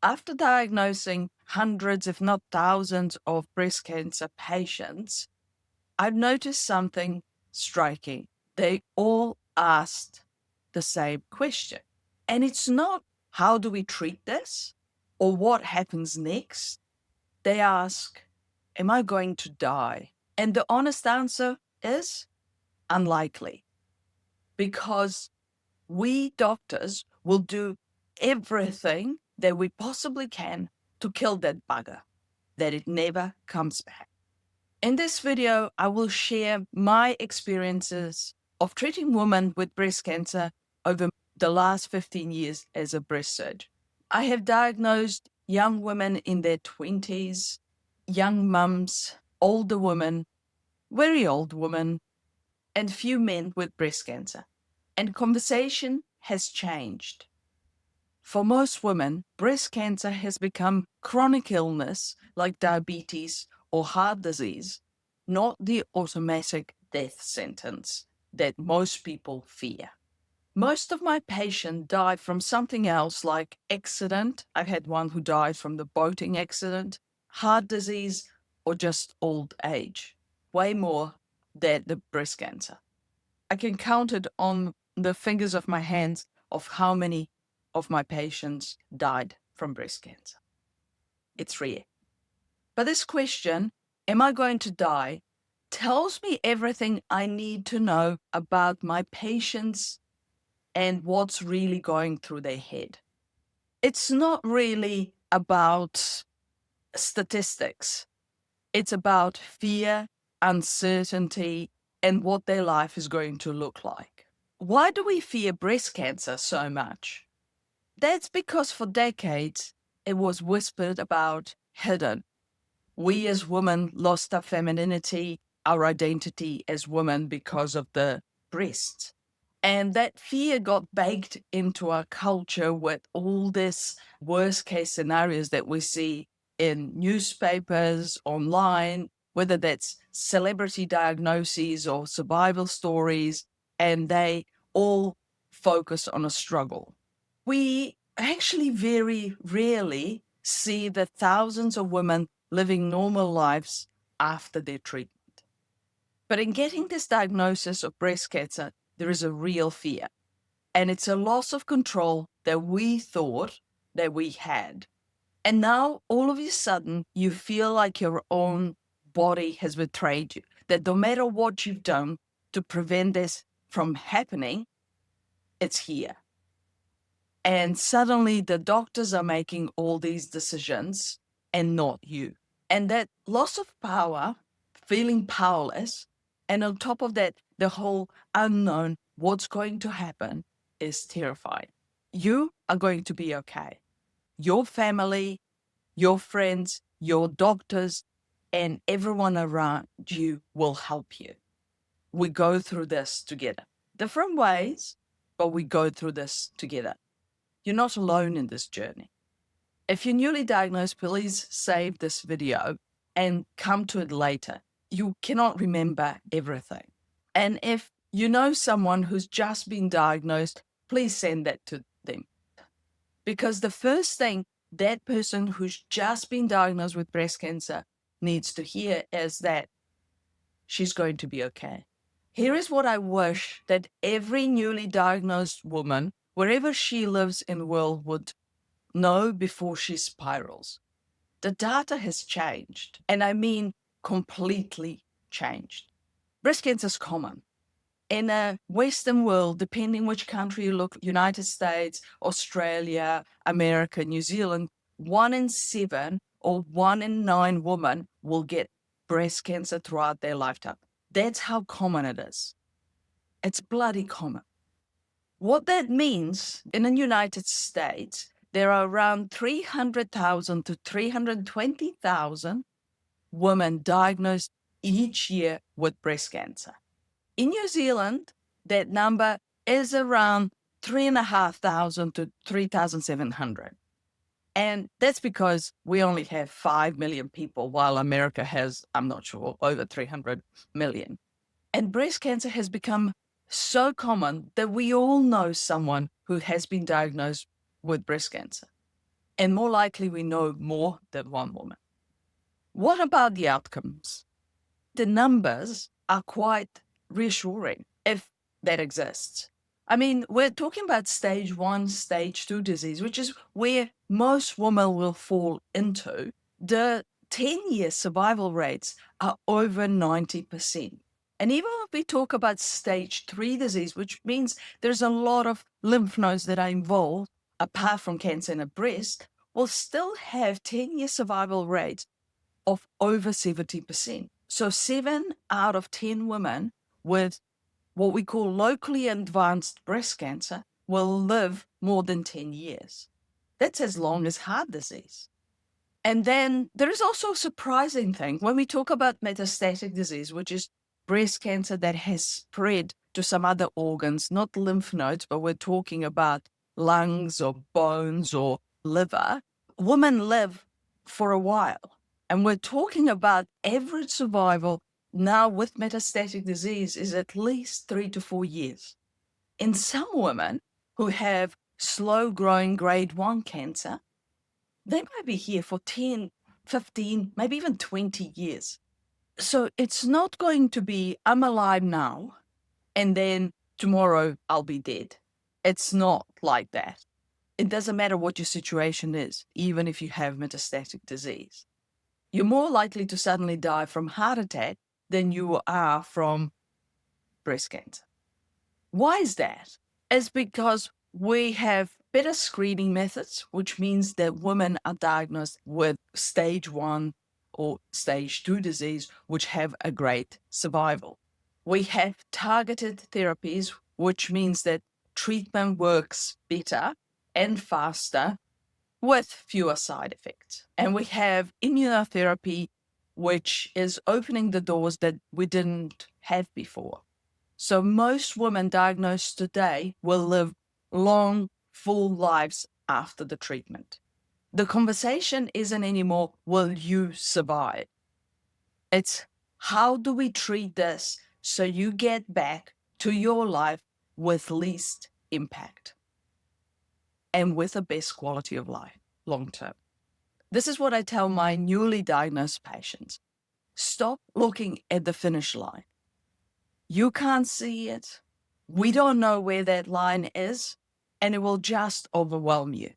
After diagnosing hundreds, if not thousands, of breast cancer patients, I've noticed something striking. They all asked the same question. And it's not, how do we treat this or what happens next? They ask, am I going to die? And the honest answer is unlikely, because we doctors will do everything that we possibly can to kill that bugger, that it never comes back. In this video, I will share my experiences of treating women with breast cancer over the last 15 years as a breast surgeon. I have diagnosed young women in their 20s, young mums, older women, very old women, and few men with breast cancer. And conversation has changed. For most women, breast cancer has become chronic illness like diabetes or heart disease, not the automatic death sentence that most people fear. Most of my patients die from something else like accident. I've had one who died from the boating accident, heart disease, or just old age. Way more than the breast cancer. I can count it on the fingers of my hands of how many of my patients died from breast cancer. It's rare. But this question, am I going to die, tells me everything I need to know about my patients and what's really going through their head. It's not really about statistics. It's about fear, uncertainty, and what their life is going to look like. Why do we fear breast cancer so much? That's because for decades it was whispered about, hidden. We as women lost our femininity, our identity as women because of the breasts. And that fear got baked into our culture with all this worst case scenarios that we see in newspapers, online, whether that's celebrity diagnoses or survival stories, and they all focus on a struggle. We actually very rarely see the thousands of women living normal lives after their treatment. But in getting this diagnosis of breast cancer, there is a real fear. And it's a loss of control that we thought that we had. And now, all of a sudden, you feel like your own body has betrayed you. That no matter what you've done to prevent this from happening, it's here. And suddenly the doctors are making all these decisions and not you. And that loss of power, feeling powerless, and on top of that, the whole unknown, what's going to happen, is terrifying. You are going to be okay. Your family, your friends, your doctors, and everyone around you will help you. We go through this together. Different ways, but we go through this together. You're not alone in this journey. If you're newly diagnosed, please save this video and come to it later. You cannot remember everything. And if you know someone who's just been diagnosed, please send that to them. Because the first thing that person who's just been diagnosed with breast cancer needs to hear is that she's going to be okay. Here is what I wish that every newly diagnosed woman, wherever she lives in the world, would know before she spirals. The data has changed, and I mean completely changed. Breast cancer is common. In a Western world, depending which country you look, United States, Australia, America, New Zealand, 1 in 7 or 1 in 9 women will get breast cancer throughout their lifetime. That's how common it is. It's bloody common. What that means in the United States, there are around 300,000 to 320,000 women diagnosed each year with breast cancer. In New Zealand, that number is around 3,500 to 3,700. And that's because we only have 5 million people, while America has, I'm not sure, over 300 million. And breast cancer has become so common that we all know someone who has been diagnosed with breast cancer. And more likely we know more than one woman. What about the outcomes? The numbers are quite reassuring if that exists. I mean, we're talking about stage 1, stage 2 disease, which is where most women will fall into. The 10-year survival rates are over 90%. And even if we talk about stage 3 disease, which means there's a lot of lymph nodes that are involved, apart from cancer in the breast, we'll still have 10-year survival rates of over 70%. So 7 out of 10 women with what we call locally advanced breast cancer will live more than 10 years. That's as long as heart disease. And then there is also a surprising thing when we talk about metastatic disease, which is breast cancer that has spread to some other organs, not lymph nodes, but we're talking about lungs or bones or liver. Women live for a while. And we're talking about average survival now with metastatic disease is at least 3 to 4 years. In some women who have slow growing grade 1 cancer, they might be here for 10, 15, maybe even 20 years. So it's not going to be, I'm alive now, and then tomorrow I'll be dead. It's not like that. It doesn't matter what your situation is, even if you have metastatic disease. You're more likely to suddenly die from heart attack than you are from breast cancer. Why is that? It's because we have better screening methods, which means that women are diagnosed with stage 1 or stage 2 disease, which have a great survival. We have targeted therapies, which means that treatment works better and faster with fewer side effects. And we have immunotherapy, which is opening the doors that we didn't have before. So most women diagnosed today will live long, full lives after the treatment. The conversation isn't anymore, will you survive? It's how do we treat this so you get back to your life with least impact and with the best quality of life long term. This is what I tell my newly diagnosed patients. Stop looking at the finish line. You can't see it. We don't know where that line is, and it will just overwhelm you.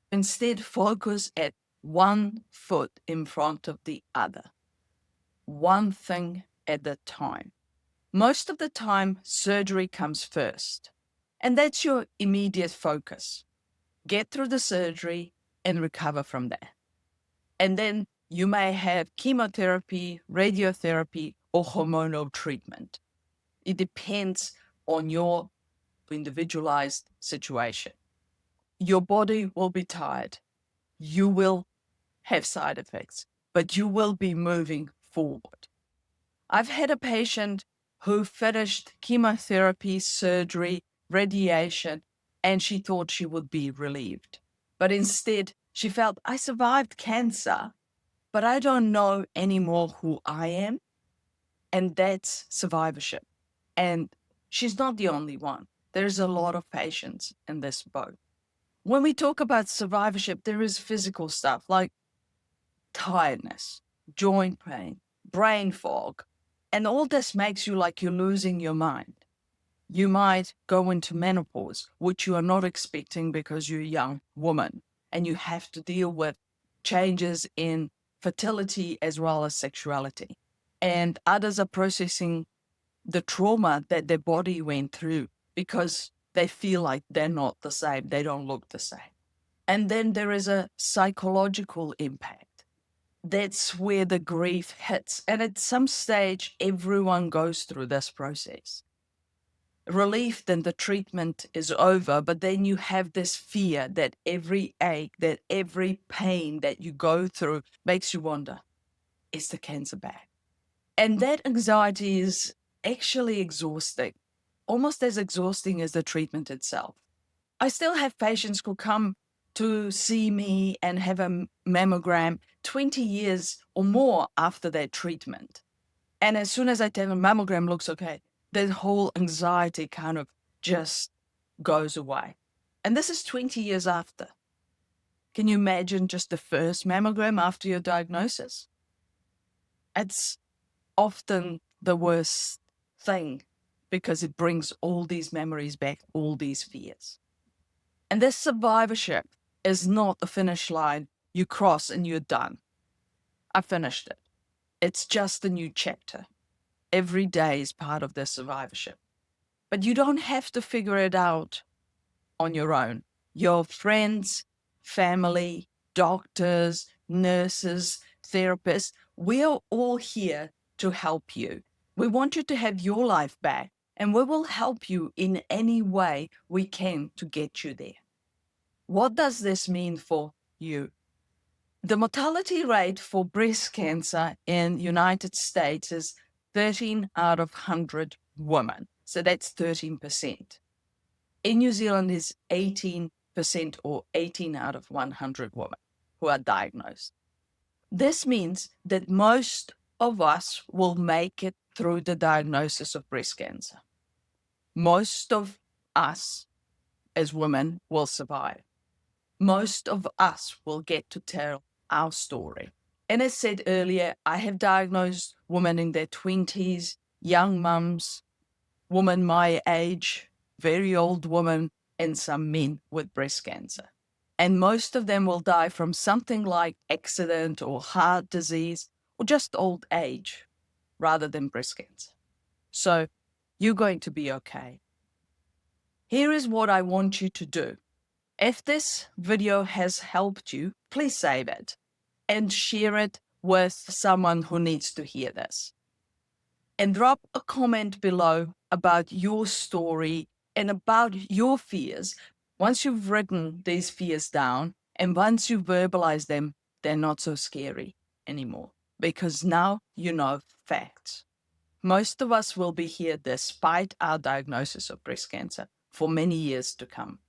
Instead, focus at one foot in front of the other, one thing at a time. Most of the time, surgery comes first, and that's your immediate focus. Get through the surgery and recover from there. And then you may have chemotherapy, radiotherapy, or hormonal treatment. It depends on your individualized situation. Your body will be tired. You will have side effects, but you will be moving forward. I've had a patient who finished chemotherapy, surgery, radiation, and she thought she would be relieved. But instead, she felt, I survived cancer, but I don't know anymore who I am. And that's survivorship. And she's not the only one. There's a lot of patients in this boat. When we talk about survivorship, there is physical stuff like tiredness, joint pain, brain fog, and all this makes you like you're losing your mind. You might go into menopause, which you are not expecting because you're a young woman, and you have to deal with changes in fertility as well as sexuality. And others are processing the trauma that their body went through because they feel like they're not the same, they don't look the same. And then there is a psychological impact. That's where the grief hits. And at some stage, everyone goes through this process. Relief, then the treatment is over, but then you have this fear that every ache, that every pain that you go through makes you wonder, is the cancer back? And that anxiety is actually exhausting, almost as exhausting as the treatment itself. I still have patients who come to see me and have a mammogram 20 years or more after their treatment. And as soon as I tell them mammogram looks okay, that whole anxiety kind of just goes away. And this is 20 years after. Can you imagine just the first mammogram after your diagnosis? It's often the worst thing because it brings all these memories back, all these fears. And this survivorship is not a finish line you cross and you're done. I finished it. It's just a new chapter. Every day is part of this survivorship. But you don't have to figure it out on your own. Your friends, family, doctors, nurses, therapists, we're all here to help you. We want you to have your life back, and we will help you in any way we can to get you there. What does this mean for you? The mortality rate for breast cancer in the United States is 13 out of 100 women. So that's 13%. In New Zealand is 18% or 18 out of 100 women who are diagnosed. This means that most of us will make it through the diagnosis of breast cancer. Most of us as women will survive. Most of us will get to tell our story. And as said earlier, I have diagnosed women in their 20s, young mums, women my age, very old women, and some men with breast cancer. And most of them will die from something like accident or heart disease or just old age rather than breast cancer. So you're going to be okay. Here is what I want you to do. If this video has helped you, please save it and share it with someone who needs to hear this. And drop a comment below about your story and about your fears. Once you've written these fears down and once you verbalize them, they're not so scary anymore because now you know facts. Most of us will be here despite our diagnosis of breast cancer for many years to come.